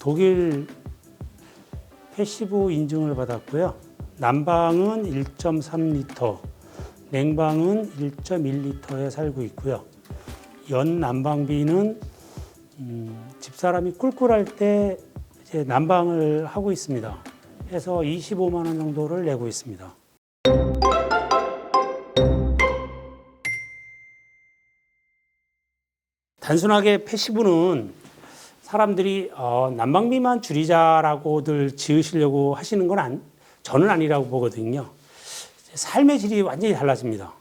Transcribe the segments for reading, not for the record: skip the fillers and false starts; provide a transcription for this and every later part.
독일 패시브 인증을 받았고요. 난방은 1.3리터, 냉방은 1.1리터에 살고 있고요. 연 난방비는 집사람이 꿀꿀할 때 이제 난방을 하고 있습니다. 해서 25만 원 정도를 내고 있습니다. 단순하게 패시브는 사람들이 난방비만 줄이자라고들 지으시려고 하시는 건 저는 아니라고 보거든요. 삶의 질이 완전히 달라집니다.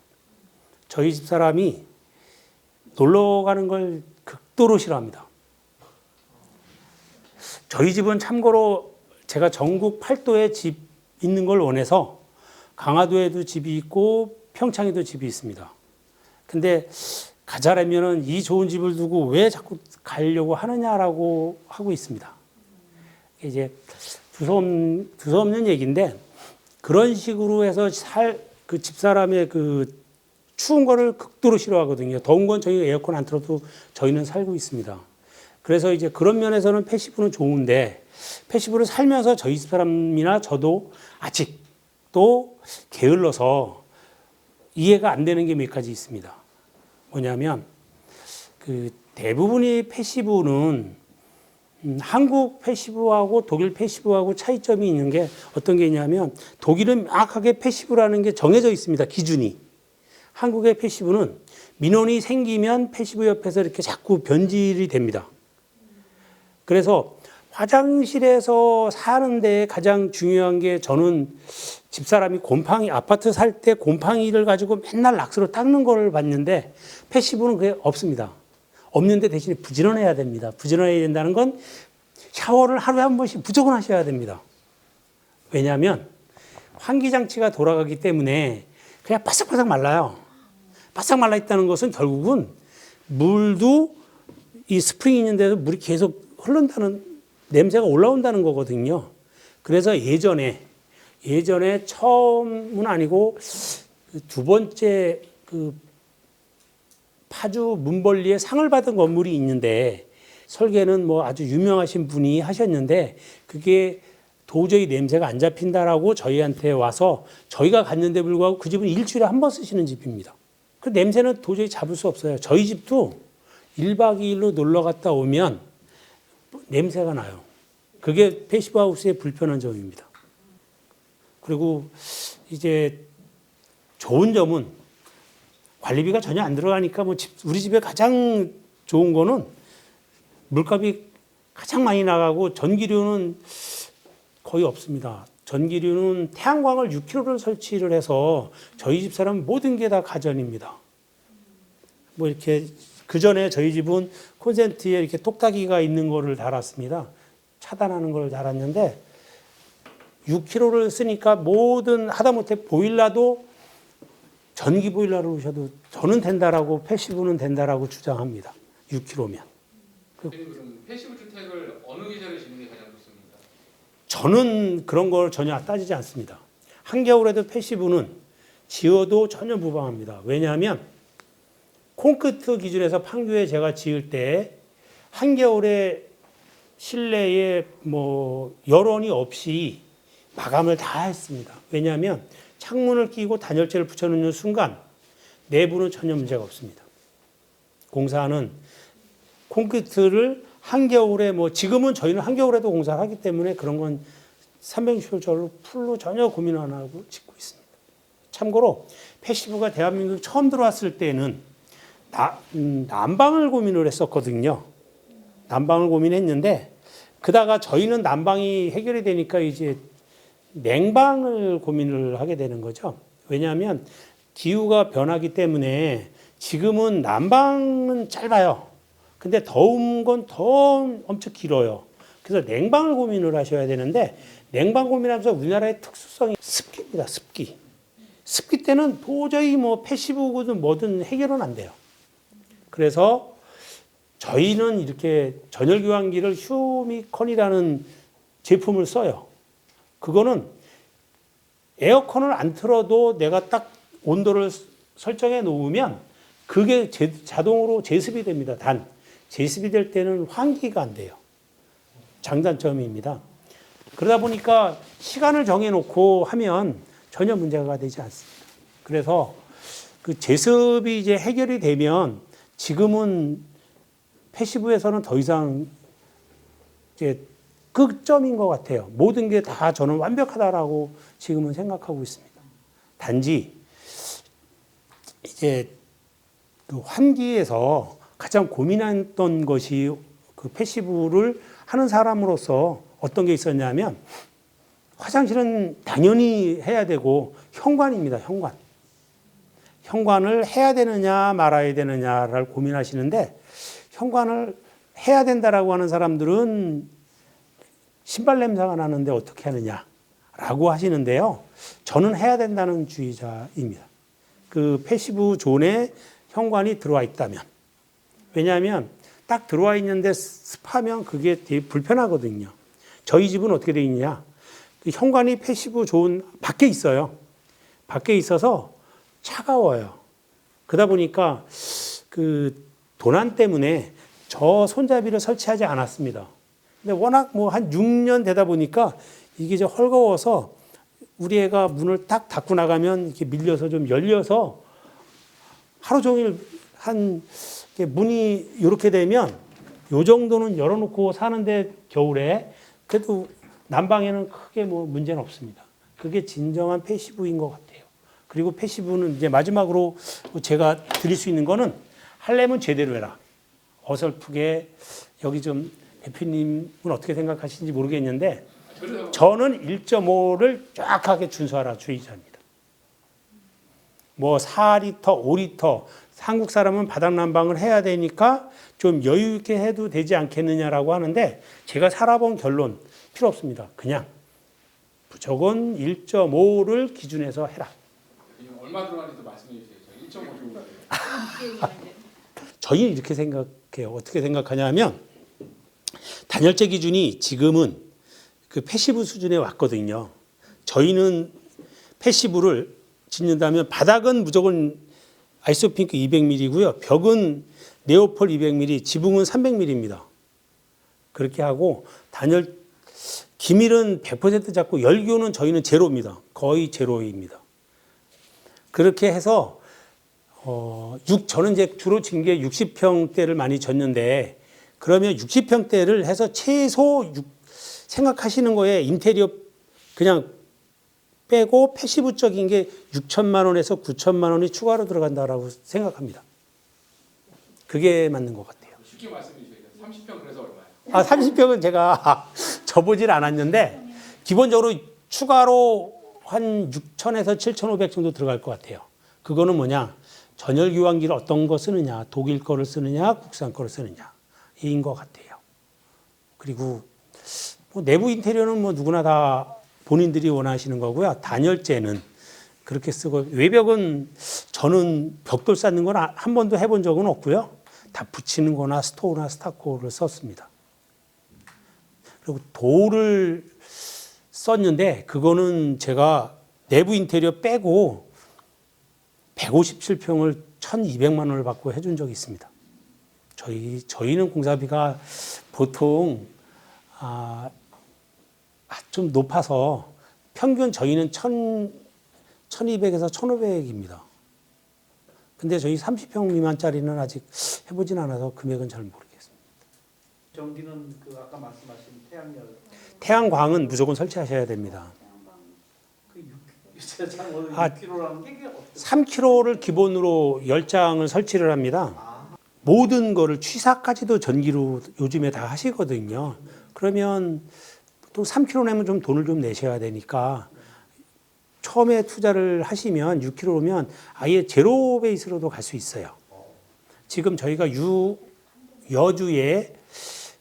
저희 집사람이 놀러 가는 걸 극도로 싫어합니다. 저희 집은 참고로 제가 전국 8도에 집 있는 걸 원해서 강화도에도 집이 있고 평창에도 집이 있습니다. 근데 가자라면은 이 좋은 집을 두고 왜 자꾸 가려고 하느냐라고 하고 있습니다. 이제 두서없는 얘기인데 그런 식으로 해서 그 집사람의 그 추운 거를 극도로 싫어하거든요. 더운 건 저희가 에어컨 안 틀어도 저희는 살고 있습니다. 그래서 이제 그런 면에서는 패시브는 좋은데 패시브를 살면서 저희 집사람이나 저도 아직도 게을러서 이해가 안 되는 게 몇 가지 있습니다. 뭐냐면 그 대부분의 패시브는 한국 패시브하고 독일 패시브하고 차이점이 있는 게 어떤 게 있냐면 독일은 명확하게 패시브라는 게 정해져 있습니다. 기준이. 한국의 패시브는 민원이 생기면 패시브 옆에서 이렇게 자꾸 변질이 됩니다. 그래서 화장실에서 사는데 가장 중요한 게 저는 집사람이 곰팡이, 아파트 살 때 곰팡이를 가지고 맨날 락스로 닦는 걸 봤는데 패시브는 그게 없습니다. 없는데 대신에 부지런해야 됩니다. 부지런해야 된다는 건 샤워를 하루에 한 번씩 무조건 하셔야 됩니다. 왜냐하면 환기장치가 돌아가기 때문에 그냥 바삭바삭 말라요. 바삭 말라 있다는 것은 결국은 물도 이 스프링이 있는데도 물이 계속 흐른다는 냄새가 올라온다는 거거든요. 그래서 예전에 처음은 아니고 두 번째 그 파주 문벌리에 상을 받은 건물이 있는데 설계는 뭐 아주 유명하신 분이 하셨는데 그게 도저히 냄새가 안 잡힌다라고 저희한테 와서 저희가 갔는데 불구하고 그 집은 일주일에 한 번 쓰시는 집입니다. 그 냄새는 도저히 잡을 수 없어요. 저희 집도 1박 2일로 놀러 갔다 오면 냄새가 나요. 그게 패시브 하우스의 불편한 점입니다. 그리고 이제 좋은 점은 관리비가 전혀 안 들어가니까 뭐 우리 집에 가장 좋은 거는 물값이 가장 많이 나가고 전기료는 거의 없습니다. 전기료는 태양광을 6kg를 설치를 해서 저희 집사람 모든 게 다 가전입니다. 뭐 이렇게 그 전에 저희 집은 콘센트에 이렇게 똑딱이가 있는 거를 달았습니다. 차단하는 걸 달았는데 6kg를 쓰니까 모든 하다못해 보일러도 전기 보일러를 오셔도 저는 된다라고 패시브는 된다라고 주장합니다. 6kg면. 그럼 패시브 주택을 어느 계절에 짓는 게 가장 좋습니까? 저는 그런 걸 전혀 따지지 않습니다. 한겨울에도 패시브는 지어도 전혀 무방합니다. 왜냐하면 콘크리트 기준에서 판교에 제가 지을 때 한겨울에 실내에 뭐 열원이 없이 마감을 다 했습니다. 왜냐하면 창문을 끼고 단열재를 붙여놓는 순간 내부는 전혀 문제가 없습니다. 공사는 콘크리트를 한겨울에 지금은 저희는 한겨울에도 공사를 하기 때문에 그런 건 360일절로 풀로 전혀 고민 안 하고 짓고 있습니다. 참고로 패시브가 대한민국 처음 들어왔을 때는 난방을 고민을 했었거든요. 난방을 고민했는데 그다가 저희는 난방이 해결이 되니까 이제 냉방을 고민을 하게 되는 거죠. 왜냐하면 기후가 변하기 때문에 지금은 난방은 짧아요. 근데 더운 건 더 엄청 길어요. 그래서 냉방을 고민을 하셔야 되는데 냉방 고민하면서 우리나라의 특수성이 습기입니다. 습기. 습기 때는 도저히 패시브든 뭐든 해결은 안 돼요. 그래서 저희는 이렇게 전열교환기를 휴미컨이라는 제품을 써요. 그거는 에어컨을 안 틀어도 내가 딱 온도를 설정해 놓으면 그게 자동으로 제습이 됩니다. 단 제습이 될 때는 환기가 안 돼요. 장단점입니다. 그러다 보니까 시간을 정해놓고 하면 전혀 문제가 되지 않습니다. 그래서 그 제습이 이제 해결이 되면 지금은 패시브에서는 더 이상 이제 끝점인 것 같아요. 모든 게 다 저는 완벽하다라고 지금은 생각하고 있습니다. 단지 이제 그 환기에서 가장 고민했던 것이 그 패시브를 하는 사람으로서 어떤 게 있었냐면 화장실은 당연히 해야 되고 현관입니다. 현관. 현관을 해야 되느냐 말아야 되느냐를 고민하시는데 현관을 해야 된다라고 하는 사람들은 신발 냄새가 나는데 어떻게 하느냐라고 하시는데요. 저는 해야 된다는 주의자입니다. 그 패시브 존에 현관이 들어와 있다면. 왜냐하면 딱 들어와 있는데 습하면 그게 되게 불편하거든요. 저희 집은 어떻게 되어 있냐. 그 현관이 패시브 존 밖에 있어요. 밖에 있어서 차가워요. 그러다 보니까 그 도난 때문에 저 손잡이를 설치하지 않았습니다. 근데 워낙 뭐 한 6년 되다 보니까 이게 이제 헐거워서 우리 애가 문을 딱 닫고 나가면 이렇게 밀려서 좀 열려서 하루 종일 한 문이 이렇게 되면 요 정도는 열어놓고 사는데 겨울에 그래도 난방에는 크게 뭐 문제는 없습니다. 그게 진정한 패시브인 것 같아요. 그리고 패시브는 이제 마지막으로 제가 드릴 수 있는 거는 하려면 제대로 해라. 어설프게 여기 좀 대표님은 어떻게 생각하시는지 모르겠는데 저는 1.5를 정확하게 준수하라 주의자입니다. 뭐 4리터, 5리터 한국 사람은 바닥 난방을 해야 되니까 좀 여유 있게 해도 되지 않겠느냐라고 하는데 제가 살아본 결론 필요 없습니다. 그냥 무조건 1.5를 기준해서 해라. 얼마 들어가는지도 말씀해 주세요. 1.5 저희는 이렇게 생각해요. 어떻게 생각하냐면 단열재 기준이 지금은 그 패시브 수준에 왔거든요. 저희는 패시브를 짓는다면 바닥은 무조건 아이소핑크 200mm고요. 벽은 네오폴 200mm, 지붕은 300mm입니다. 그렇게 하고 단열 기밀은 100% 잡고 열교는 저희는 제로입니다. 거의 제로입니다. 그렇게 해서 저는 이제 주로 진 게 60평대를 많이 졌는데 그러면 60평대를 해서 최소 생각하시는 거에 인테리어 그냥 빼고 패시브적인 게 6천만 원에서 9천만 원이 추가로 들어간다라고 생각합니다. 그게 맞는 것 같아요. 쉽게 말씀해 주세요. 30평 그래서 얼마예요? 30평은 제가 접보질 않았는데 기본적으로 추가로 한 6천에서 7,500 정도 들어갈 것 같아요. 그거는 뭐냐? 전열 교환기를 어떤 거 쓰느냐, 독일 거를 쓰느냐, 국산 거를 쓰느냐 이인 것 같아요. 그리고 뭐 내부 인테리어는 뭐 누구나 다 본인들이 원하시는 거고요. 단열재는 그렇게 쓰고 외벽은 저는 벽돌 쌓는 건 한 번도 해본 적은 없고요. 다 붙이는 거나 스토어나 스타코를 썼습니다. 그리고 돌을 썼는데 그거는 제가 내부 인테리어 빼고 157평을 1,200만 원을 받고 해준 적이 있습니다. 저희는 공사비가 보통 좀 높아서 평균 저희는 1,200에서 1,500입니다. 근데 저희 30평 미만짜리는 아직 해보진 않아서 금액은 잘 모르겠습니다. 전기는 그 아까 말씀하신 태양열 태양광은 무조건 설치하셔야 됩니다. 그 6kg라는 게 어떻게 3kg를 기본으로 10장을 설치를 합니다. 모든 거를 취사까지도 전기로 요즘에 다 하시거든요. 그러면 또 3kg 내면 좀 돈을 좀 내셔야 되니까 처음에 투자를 하시면 6kg면 아예 제로 베이스로도 갈 수 있어요. 지금 저희가 여주에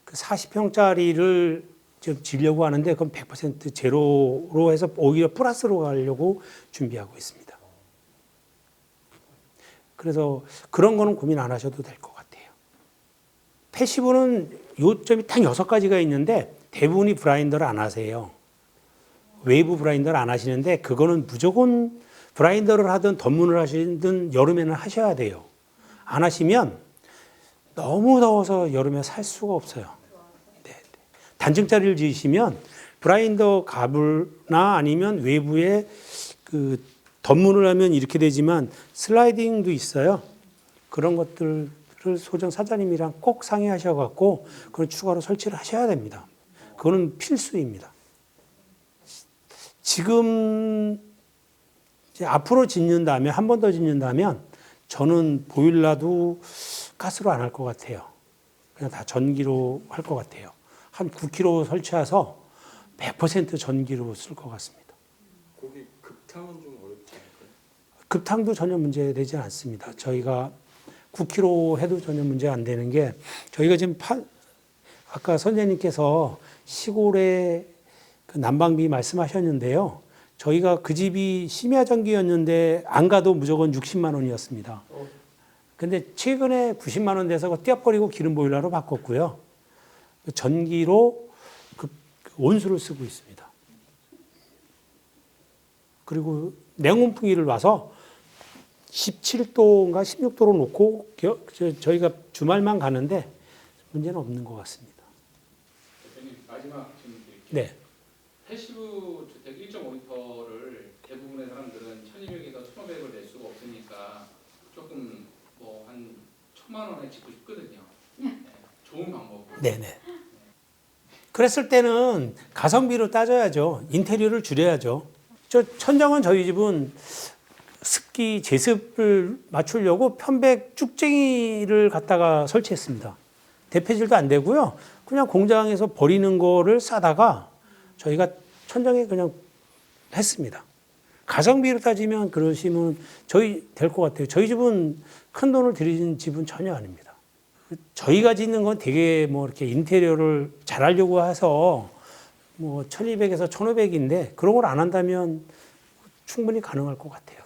그 40평짜리를 지금 지려고 하는데 그건 100% 제로로 해서 오히려 플러스로 가려고 준비하고 있습니다. 그래서 그런 거는 고민 안 하셔도 될 것 같아요. 패시브는 요점이 딱 6가지가 있는데 대부분이 브라인더를 안 하세요. 웨이브 브라인더를 안 하시는데 그거는 무조건 브라인더를 하든 덧문을 하시든 여름에는 하셔야 돼요. 안 하시면 너무 더워서 여름에 살 수가 없어요. 네. 단층짜리를 지으시면 브라인더 가블나 아니면 외부에 그 덧문을 하면 이렇게 되지만 슬라이딩도 있어요. 그런 것들을 소정 사장님이랑 꼭 상의하셔갖고 그런 추가로 설치를 하셔야 됩니다. 그거는 필수입니다. 지금 이제 앞으로 짓는다면 한 번 더 짓는다면 저는 보일러도 가스로 안 할 것 같아요. 그냥 다 전기로 할 것 같아요. 한 9kg 설치해서 100% 전기로 쓸 것 같습니다. 거기 급탕은 좀 어렵지 않을까요? 급탕도 전혀 문제되지 않습니다. 저희가 9kg 해도 전혀 문제 안 되는 게 저희가 지금 아까 선생님께서 시골에 그 난방비 말씀하셨는데요. 저희가 그 집이 심야 전기였는데 안 가도 무조건 60만 원이었습니다. 근데 최근에 90만 원 돼서 떼어버리고 기름 보일러로 바꿨고요. 전기로 그 온수를 쓰고 있습니다. 그리고 냉온풍기를 놔서 17도인가 16도로 놓고 저희가 주말만 가는데 문제는 없는 것 같습니다. 대표님 마지막 질문 드릴게요. 네. 패시브 주택 1.5리터를 대부분의 사람들은 1,200에서 1,500을 낼 수가 없으니까 조금 뭐 한 1,000만 원에 짓고 싶거든요. 네. 좋은 방법. 네네. 그랬을 때는 가성비로 따져야죠. 인테리어를 줄여야죠. 천장은 저희 집은 습기, 제습을 맞추려고 편백 쭉쟁이를 갖다가 설치했습니다. 대패질도 안 되고요. 그냥 공장에서 버리는 거를 싸다가 저희가 천장에 그냥 했습니다. 가성비로 따지면 그러시면 저희 될 것 같아요. 저희 집은 큰 돈을 들이는 집은 전혀 아닙니다. 저희가 짓는 건 되게 뭐 이렇게 인테리어를 잘하려고 해서 뭐 1200에서 1500인데 그런 걸 안 한다면 충분히 가능할 것 같아요.